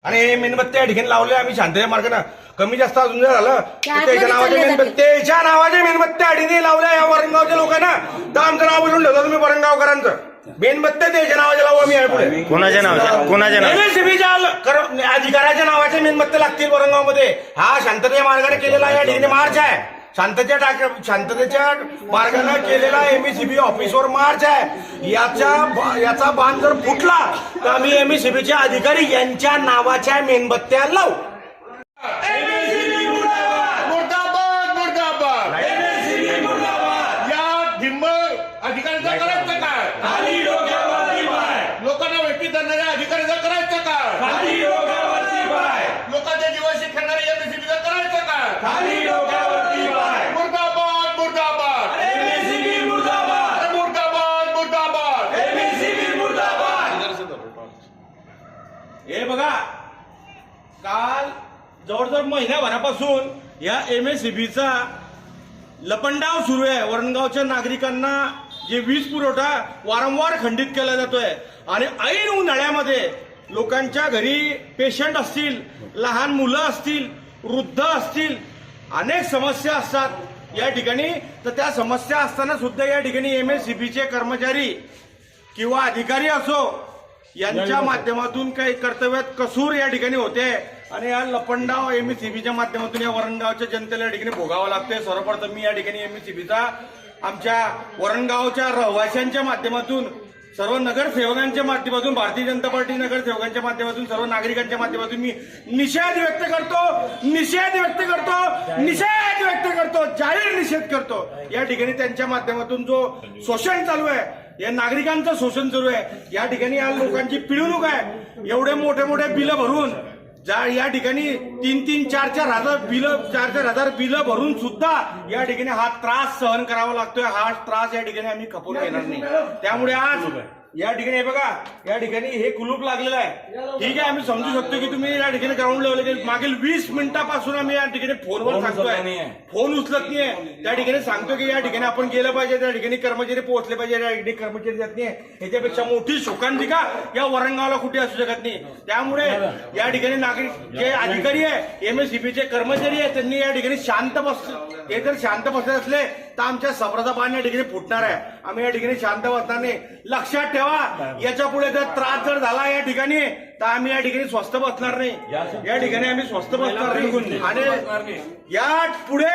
आणि हे मेणबत्त्या या ठिकाणी लावले आम्ही शांततेच्या मार्गाने. कमी जास्त अजून जर झालं तर त्याच्या नावाच्या मेणबत्त्या अडीने लावल्या या वरणगावच्या लोकांना, तर आमचं नाव बोलून ठेवलं तुम्ही वरणगावकरांचं. मेणबत्त्या त्याच्या नावाच्या लावू आम्ही पुढे. कोणाच्या नावाच्या एमएससीबीच्या अधिकाऱ्याच्या नावाच्या मेणबत्त्या लागतील वरणगावमध्ये. हा शांततेच्या मार्गाने केलेला या ठिकाणी मार्च आहे. शांततेच्या मार्गाने केलेला एमएससीबी ऑफिसवर मार्च आहे. याचा बाण जर फुटला तर आम्ही एमएससीबीचे अधिकारी यांच्या नावाच्या मेणबत्त्या लावू. मुर्दाबाद मुर्दाबाद. या धिम्म अधिकाऱ्याचा करायचं काय? लोकांना वेठी धरणाऱ्या अधिकाऱ्याचा करायचं काय? लोकांच्या जीवाशी खेळणाऱ्या एमएससीबीचा करायचं काय? मुर्दाबाद मुर्दाबाद. मुर्दाबाद मुर्दाबाद. हे बघा, काल जवळजवळ महिन्याभरापासून या एमएससीबीचा लपंडाव सुरू आहे. वरणगावच्या नागरिकांना जे वीज पुरवठा वारंवार खंडित केला जातोय आणि ऐन उन्हाळ्यामध्ये लोकांच्या घरी पेशंट असतील, लहान मुलं असतील, वृद्ध असतील, अनेक समस्या असतात या ठिकाणी. तर त्या समस्या असताना सुद्धा या ठिकाणी एमएससीबीचे कर्मचारी किंवा अधिकारी असो यांच्या माध्यमातून काही कर्तव्यात कसूर या ठिकाणी होते आणि या लपंडाव एमएससीबीच्या माध्यमातून या वरणगावच्या जनतेला या ठिकाणी भोगावं लागतंय. सर्वप्रथम मी या ठिकाणी एमएससीबीचा आमच्या वरणगावच्या रहिवाशांच्या माध्यमातून, सर्व नगरसेवकांच्या माध्यमातून, भारतीय जनता पार्टी नगरसेवकांच्या माध्यमातून, सर्व नागरिकांच्या माध्यमातून मी निषेध व्यक्त करतो, जाहीर निषेध करतो. या ठिकाणी त्यांच्या माध्यमातून जो शोषण चालू आहे, या नागरिकांचं शोषण सुरू आहे, या ठिकाणी या लोकांची पिळवणूक आहे. एवढे मोठे बिलं भरून या ठिकाणी 3-3, 4-4 हजार बिलं भरून सुद्धा या ठिकाणी हा त्रास सहन करावा लागतोय. हा त्रास या ठिकाणी आम्ही खपवून घेणार नाही. त्यामुळे आज या ठिकाणी हे बघा, या ठिकाणी हे कुलूप लागलेलं आहे. ठीक आहे, आम्ही समजू शकतो की तुम्ही या ठिकाणी ग्राउंड लेवल मागील 20 मिनिटापासून आम्ही या ठिकाणी फोनवर सांगतोय, फोन उचलत नाहीये. त्या ठिकाणी सांगतो की या ठिकाणी आपण गेलं पाहिजे, त्या ठिकाणी कर्मचारी पोहोचले पाहिजे, या ठिकाणी कर्मचारी जात नाही. याच्यापेक्षा मोठी शोकांतिका या वरणगावला कुठे असू शकत नाही. त्यामुळे या ठिकाणी नागरिक जे अधिकारी आहे, एमएससीबीचे कर्मचारी आहे, त्यांनी या ठिकाणी शांत बसले असले तर आमच्या सफराचा बाण या ठिकाणी फुटणार आहे. आम्ही या ठिकाणी शांत बसणार नाही. लक्षात ठेवा, याच्या पुढे जर त्रास जर झाला या ठिकाणी तर आम्ही या ठिकाणी स्वस्थ बसणार नाही. या ठिकाणी आम्ही स्वस्थ बसणार नाही. आणि या पुढे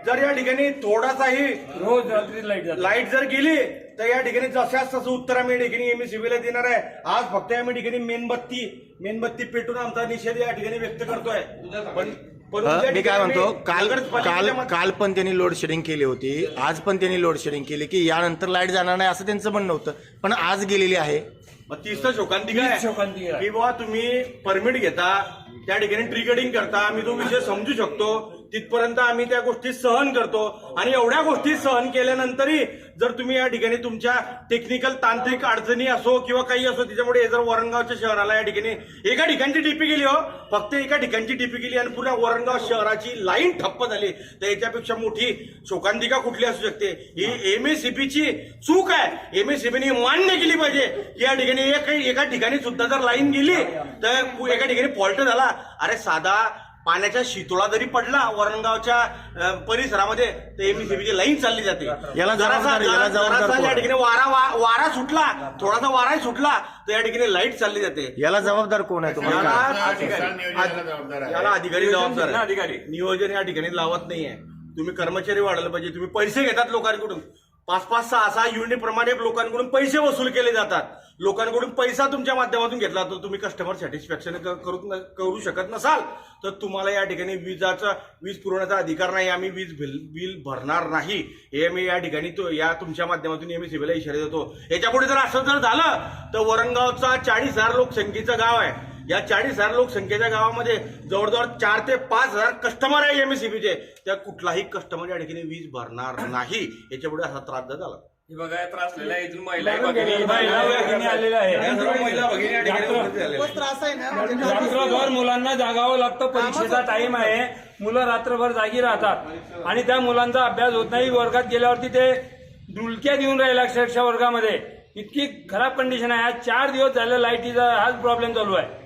जर या ठिकाणी थोडासाही रोज रात्री लाईट जर गेली तर या ठिकाणी जशाच तसं उत्तर आम्ही या ठिकाणी एमएससीबीला देणार आहे. आज फक्त आम्ही ठिकाणी मेणबत्ती पेटून आमचा निषेध या ठिकाणी व्यक्त करतोय. पण मी काय म्हणतो, काल पण त्यांनी लोड शेडिंग केली होती, आज पण त्यांनी लोड शेडिंग केली की यानंतर लाईट जाणार नाही असं त्यांचं म्हणणं होतं, पण आज गेलेली आहे. मग तीच तर शोकांतिका आहे की बाबा तुम्ही परमिट घेता, त्या ठिकाणी ट्रिगरिंग करता. आम्ही तो विषय समजू शकतो, तिथपर्यंत आम्ही त्या गोष्टी सहन करतो. आणि एवढ्या गोष्टी सहन केल्यानंतरही जर तुम्ही या ठिकाणी तुमच्या टेक्निकल तांत्रिक अडचणी असो किंवा काही असो, त्याच्यामुळे जर वरणगावच्या शहराला या ठिकाणी एका ठिकाणची डीपी गेली, फक्त एका ठिकाणची डीपी गेली आणि पुन्हा वरणगाव शहराची लाईन ठप्प झाली, तर याच्यापेक्षा मोठी शोकांतिका कुठली असू शकते? ही एमएससीबीची चूक आहे. एमएससीबीने मान्य केली पाहिजे की या ठिकाणी एका ठिकाणी सुद्धा जर लाईन गेली तर एका ठिकाणी फॉल्ट झाला, अरे साधा पाण्याच्या शितोळा जरी पडला वरणगावच्या परिसरामध्ये तर एमएससीबीची लाईन चालली जाते. याला जबाबदार या ठिकाणी वारा सुटला, थोडासा वारा सुटला तर या ठिकाणी लाईट चालली जाते. याला जबाबदार कोण आहे तुम्हाला? याला अधिकारी जबाबदार आहे. अधिकारी नियोजन या ठिकाणी लावत नाहीये. तुम्ही कर्मचारी वाढवलं पाहिजे. तुम्ही पैसे घेतात लोकांकडून, 5-5, 6-6 युनिटप्रमाणे लोकांकडून पैसे वसूल केले जातात. लोकांकडून पैसा तुमच्या माध्यमातून घेतला तर तुम्ही कस्टमर सॅटिस्फॅक्शन करू शकत नसाल तर तुम्हाला या ठिकाणी वीज पुरवण्याचा अधिकार नाही. आम्ही वीज बिल भरणार नाही हे मी या ठिकाणी या तुमच्या माध्यमातून एमएससीबीला इशारा देतो. याच्यापुढे जर असं जर झालं तर वरणगावचा 40,000 लोकसंख्येचं गाव आहे. या 40,000 लोकसंख्येच्या गावामध्ये जवळजवळ 4 ते 5 हजार कस्टमर आहे एमएससीबीचे. त्या कुठलाही कस्टमर या ठिकाणी वीज भरणार नाही. याच्यापुढे असा त्रास जर झाला, हे बघा त्रासलेला आहे. इथून महिला भगिनी आलेल्या आहे. रात्रभर मुलांना जागावं लागतं. परीक्षेचा टाइम आहे, मुलं रात्रभर जागी राहतात आणि त्या मुलांचा अभ्यास होत नाही. वर्गात गेल्यावरती ते डुलक्या देऊन राहिला अक्षरशः वर्गामध्ये. इतकी खराब कंडिशन आहे. आज 4 दिवस झाले लाईटीचा हाच प्रॉब्लेम चालू आहे.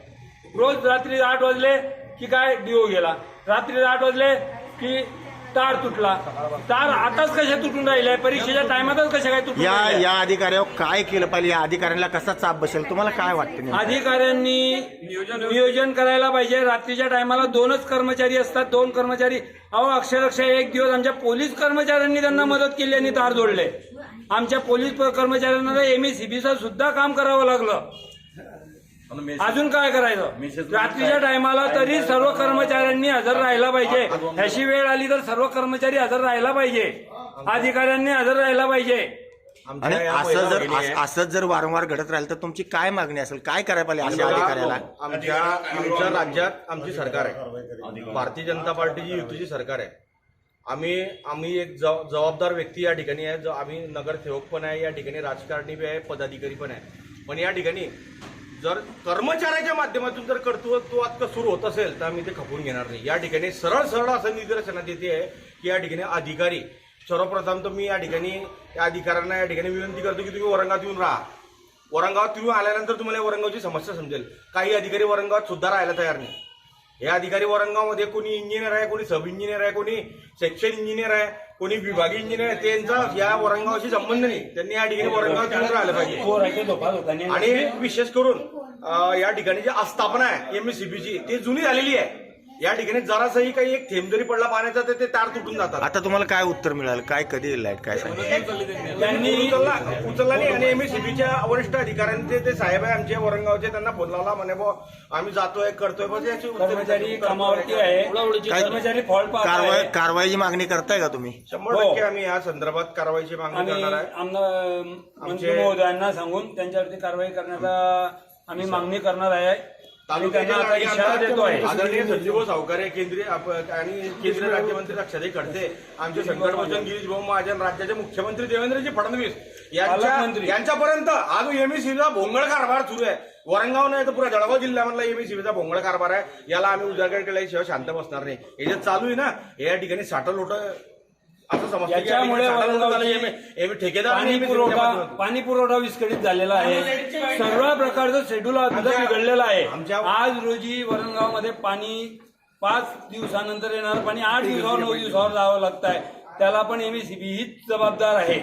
रोज रात्री 8 वाजले की काय डिओ गेला, रात्री 8 वाजले की तार तुटला. तार आताच कशा तुटून राहिलाय, परीक्षेच्या टायमातच कशा काय तुटून राहिलाय? या अधिकाऱ्यावर काय केलं पाहिजे, या अधिकाऱ्यांना कसा चाप बसेल, तुम्हाला काय वाटतं नेमकं? अधिकाऱ्यांनी नियोजन करायला पाहिजे. रात्रीच्या टायमाला 2च कर्मचारी असतात, 2 कर्मचारी. अहो अक्षरशः एक दिवस आमच्या पोलीस कर्मचाऱ्यांनी त्यांना मदत केली आणि तार जोडले. आमच्या पोलीस कर्मचाऱ्यांना MSCBचं सुद्धा काम करावं लागलं. अजून काय करायचं? रात्रीच्या टायमाला तरी सर्व कर्मचाऱ्यांनी हजर राहायला पाहिजे. अशी वेळ आली तर सर्व कर्मचारी हजर राहायला पाहिजे, अधिकाऱ्यांनी हजर राहायला पाहिजे. आणि असं जर वारंवार घडत राहील तर तुमची काय मागणी असेल, काय करायला पाहिजे अशा अधिकाऱ्याला? आमच्या राज्यात आमची सरकार आहे, भारतीय जनता पार्टीची युतीची सरकार आहे. आम्ही एक जबाबदार व्यक्ती या ठिकाणी आहे. आम्ही नगरसेवक पण आहे, या ठिकाणी राजकारणी बी आहे, पदाधिकारी पण आहे. पण या ठिकाणी जर कर्मचाऱ्याच्या माध्यमातून जर कर्तृत्वात सुरू होत असेल तर आम्ही ते खपवून घेणार नाही. या ठिकाणी सरळ सरळ असं निदर्शनात येते आहे की या ठिकाणी अधिकारी, सर्वप्रथम तर मी या ठिकाणी या अधिकाऱ्यांना या ठिकाणी विनंती करतो की तुम्ही औरंगाबाद येऊन राहा. औरंगाबाद तुम्ही आल्यानंतर तुम्हाला औरंगाबादची समस्या समजेल. काही अधिकारी औरंगाबाद सुद्धा राहायला तयार नाही. हे अधिकारी औरंगाबादमध्ये कोणी इंजिनियर आहे, कोणी सब इंजिनियर आहे, कोणी सेक्शन इंजिनियर आहे, कोणी विभागीय इंजिनियर आहे. त्यांचा या औरंगाबादशी संबंध नाही. त्यांनी या ठिकाणी औरंगाबाद येऊन राहिलं पाहिजे. आणि विशेष करून या ठिकाणी जी आस्थापना आहे MSCBची ती जुनी झालेली आहे. या ठिकाणी जरासही काही एक थेंब जरी पडला पाण्याचा तर ते तार तुटून जातात. आता तुम्हाला काय उत्तर मिळालं, काय कधी लाईट काय सांगितलं? त्यांनी उचलला नाही. आणि MSCBच्या वरिष्ठ अधिकाऱ्यांचे ते साहेब आहे आमचे औरंगाबादचे, त्यांना फोन लावला म्हणे बो आम्ही जातोय करतोय, बस याची कर्मचारी कामावरती आहे, कर्मचारी फॉल्ट कारवाईची मागणी करताय का तुम्ही? 100% आम्ही या संदर्भात कारवाईची मागणी करणार आहे. आमदार मंत्री महोदयांना सांगून त्यांच्यावरती कारवाई करण्याचा आम्ही मागणी करणार आहे. तालुक्याच्या आदरणीय संजीव सावकारे, केंद्रीय राज्यमंत्री लक्षात खडसे, आमचे संकटमोचन गिरीश भाऊ महाजन, राज्याचे मुख्यमंत्री देवेंद्रजी फडणवीस यांच्यापर्यंत आज MSCBचा भोंगळ कारभार सुरू आहे. औरंगाबाद नाही तर पुरा जळगाव जिल्ह्यामधला MSCBचा भोंगळ कारभार आहे. याला आम्ही उजागर केल्याशिवाय शांत बसणार नाही. हे जे चालू आहे ना, या ठिकाणी साठं लोटं असं समजतं. याच्यामुळे पाणी पुरवठा विस्कळीत झालेला आहे. सर्व प्रकारचं शेड्यूल बिघडलेलं आहे. आज रोजी वरणगावमध्ये पाणी 5 दिवसानंतर येणार पाणी 8 दिवसावर 9 दिवसावर जावं लागत आहे. त्याला पण MSCB हीच जबाबदार आहे.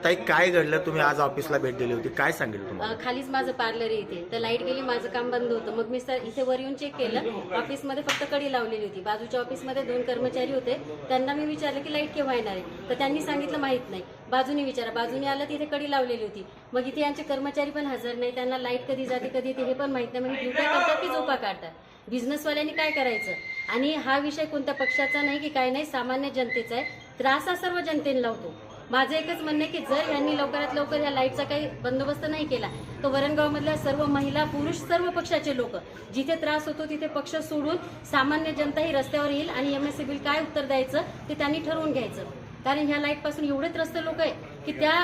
ताई काय घडलं? तुम्ही आज ऑफिसला भेट दिली होती, काय सांगितलं तुम्हाला? खालीच माझं पार्लर आहे इथे, तर लाईट गेली, माझं काम बंद होतं. मग मी इथे वर येऊन चेक केलं, ऑफिसमध्ये फक्त कडी लावलेली होती. बाजूच्या ऑफिसमध्ये 2 कर्मचारी होते. त्यांना मी विचारलं की लाईट केव्हा येणार आहे, तर त्यांनी सांगितलं माहित नाही. बाजूने विचारा, बाजूने आलं तिथे कडी लावलेली होती. मग इथे यांचे कर्मचारी पण हजर नाही, त्यांना लाईट कधी जाते कधी येते हे पण माहित नाही. म्हणजे ड्युट्या करतात की झोपा काढतात. बिझनेसवाल्यांनी काय करायचं? आणि हा विषय कोणत्या पक्षाचा नाही की काय नाही, सामान्य जनतेचा आहे. त्रास हा सर्व जनतेने लावतो. माझं एकच म्हणणं आहे की जर यांनी लवकरात लवकर या लाईटचा काही बंदोबस्त नाही केला तर वरणगावमधल्या सर्व महिला पुरुष सर्व पक्षाचे लोक जिथे त्रास होतो तिथे पक्ष सोडून सामान्य जनता ही रस्त्यावर येईल. आणि MSCB काय उत्तर द्यायचं ते त्यांनी ठरवून घ्यायचं. कारण ह्या लाईट पासून एवढे त्रस्त लोक आहे की त्या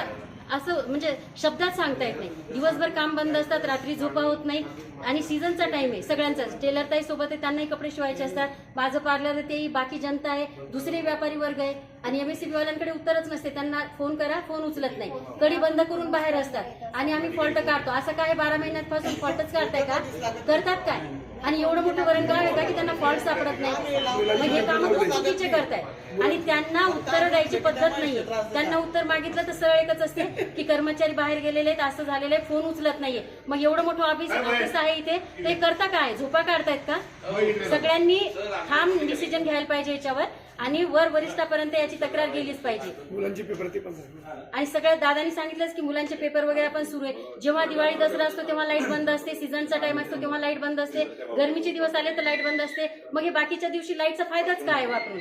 असं म्हणजे शब्दात सांगता येत नाही. दिवसभर काम बंद असतात, रात्री झोपा होत नाही. आणि सीझनचा टाइम आहे सगळ्यांचा. टेलर ताई सोबत आहे, त्यांनाही कपडे शिवायचे असतात. माझं पार्लर तेही, बाकी जनता आहे, दुसरे व्यापारी वर्ग आहे. आणि MSCB वाल्यांकडे उत्तरच नसते. त्यांना फोन करा, फोन उचलत नाही, कडी बंद करून बाहेर असतात. आणि आम्ही फॉल्ट काढतो. असं काय 12 महिन्यापासून फॉल्टच काढताय का? करतात काय? आणि एवढं मोठं वरणगाव आहे का की त्यांना फॉल्ट सापडत नाही? मग हे काम खूप चुकीचे करताय. आणि त्यांना उत्तर द्यायची पद्धत नाहीये. त्यांना उत्तर मागितलं तर सरळ एकच असते की कर्मचारी बाहेर गेलेले आहेत, असं झालेलं आहे, फोन उचलत नाहीये. मग एवढं मोठं ऑफिस आहे इथे, ते करता काय? झोपा काढतायत का? सगळ्यांनी ठाम डिसिजन घ्यायला पाहिजे याच्यावर. आणि वरिष्ठापर्यंत याची तक्रार गेलीच पाहिजे. मुलांचे पेपर ते पण आणि सगळ्या दादांनी सांगितलंच की मुलांचे पेपर वगैरे पण सुरू आहे. जेव्हा दिवाळी दसरा असतो तेव्हा लाईट बंद असते, सीझनचा टाइम असतो तेव्हा लाईट बंद असते, गरमीचे दिवस आले तर लाईट बंद असते. मग हे बाकीच्या दिवशी लाईटचा फायदाच काय वापरून?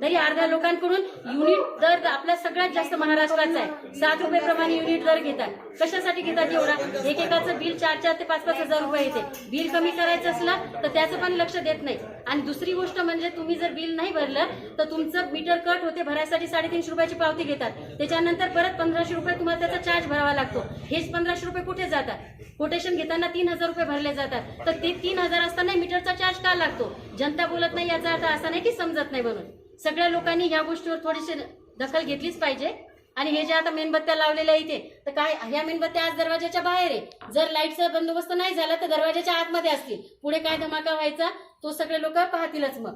तरी अर्ध्या लोकांकडून युनिट दर आपला सगळ्यात जास्त महाराष्ट्राचा आहे. 7 रुपये प्रमाणे युनिट दर घेतात. कशासाठी घेतात एवढा? एकेकाचं बिल 4-4 ते 5-5 हजार रुपये येते. बिल कमी करायचं असलं तर त्याचं पण लक्ष देत नाही. आणि दुसरी गोष्ट म्हणजे तुम्ही जर बिल नाही भरलं तर तुमचं मीटर कट होते, भरायसाठी 350 रुपयाची पावती घेतात. त्याच्यानंतर परत 1500 रुपये तुम्हाला त्याचा चार्ज भरावा लागतो. हेच 1500 रुपये कुठे जातात? कोटेशन घेताना 3000 रुपये भरले जातात. तर ते 3000 असताना मीटरचा चार्ज का लागतो? जनता बोलत नाही याचा अर्थ असा नाही की समजत नाही म्हणून. सगळ्या लोकांनी या गोष्टीवर थोडीशी दखल घेतलीच पाहिजे. आणि हे जे आता मेणबत्त्या लावलेल्या इथे तर काय ह्या मेणबत्त्या आज दरवाजाच्या बाहेर आहे. जर लाईटचा बंदोबस्त नाही झाला तर दरवाजाच्या आतमध्ये असतील. पुढे काय धमाका व्हायचा तो सगळे लोक पाहतीलच. मग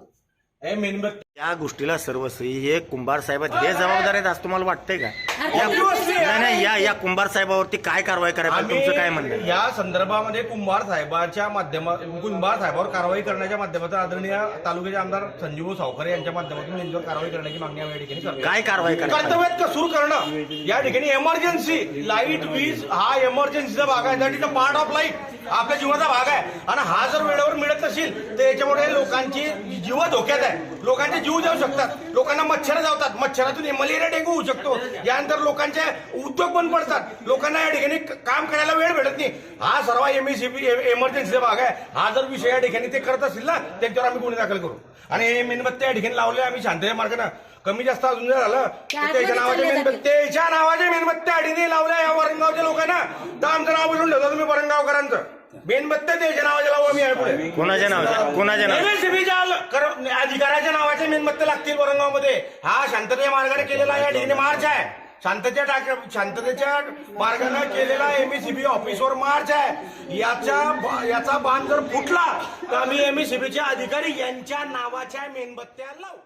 हे मेणबत्ती या गोष्टीला सर्वस्वी हे कुंभार साहेब हे जबाबदार आहेत असं तुम्हाला वाटतंय का? Obviously. नाही नाही, या कुंभार साहेबावरती काय कारवाई करायला तुमचं काय म्हणणं आहे? या संदर्भामध्ये कुंभार साहेबावर कारवाई करण्याच्या माध्यमातून आदरणीय तालुक्याचे आमदार संजीव सावकर यांच्या माध्यमातून त्यांच्यावर कारवाई करण्याची मागणी आम्ही या ठिकाणी करतो. काय कारवाई करायला? कर्तव्यात कसूर करणं या ठिकाणी एमर्जन्सी लाईट वीज हा एमर्जन्सीचा भाग आहे. That is a part of life, आपल्या जीवनाचा भाग आहे. आणि हा जर वेळेवर मिळत नसेल तर याच्यामुळे लोकांची जीव धोक्यात आहे. लोकांचे जीव जाऊ शकतात, लोकांना मच्छर जावतात, मच्छरातून मलेरिया डेंग्यू होऊ शकतो. यानंतर लोकांचे उद्योग बंद पडतात, लोकांना या ठिकाणी काम करायला वेळ भेटत नाही. हा सर्व एमएससीबी एमर्जन्सीचा भाग आहे. हा जर विषय या ठिकाणी ते करत असतील ना त्यांच्यावर आम्ही गुन्हे दाखल करू. आणि हे मेणबत्ती या ठिकाणी लावले आम्ही शांततेच्या मार्गाने कमी जास्त अजून जर झालं तर त्याच्या नावाचे मेणबत्त्या अडीने लावल्या या वरणगावच्या लोकांना तर आमचं नाव बोलून ठेवतो तुम्ही वरणगावकरांचं. मेणबत्त्या त्याच्या नावाचे लावू आम्ही यापुढे. कोणाच्या नाव एमएससीबीच्या अधिकाऱ्याच्या नावाचे मेणबत्ते लागतील वरणगावमध्ये. हा शांततेच्या मार्गाने केलेला या ठिकाणी मार्च आहे. शांततेच्या मार्गाने केलेला एमएससीबी ऑफिसवर मार्च आहे. याचा बाण जर फुटला तर आम्ही एमएससीबीचे अधिकारी यांच्या नावाच्या मेणबत्त्या लावू.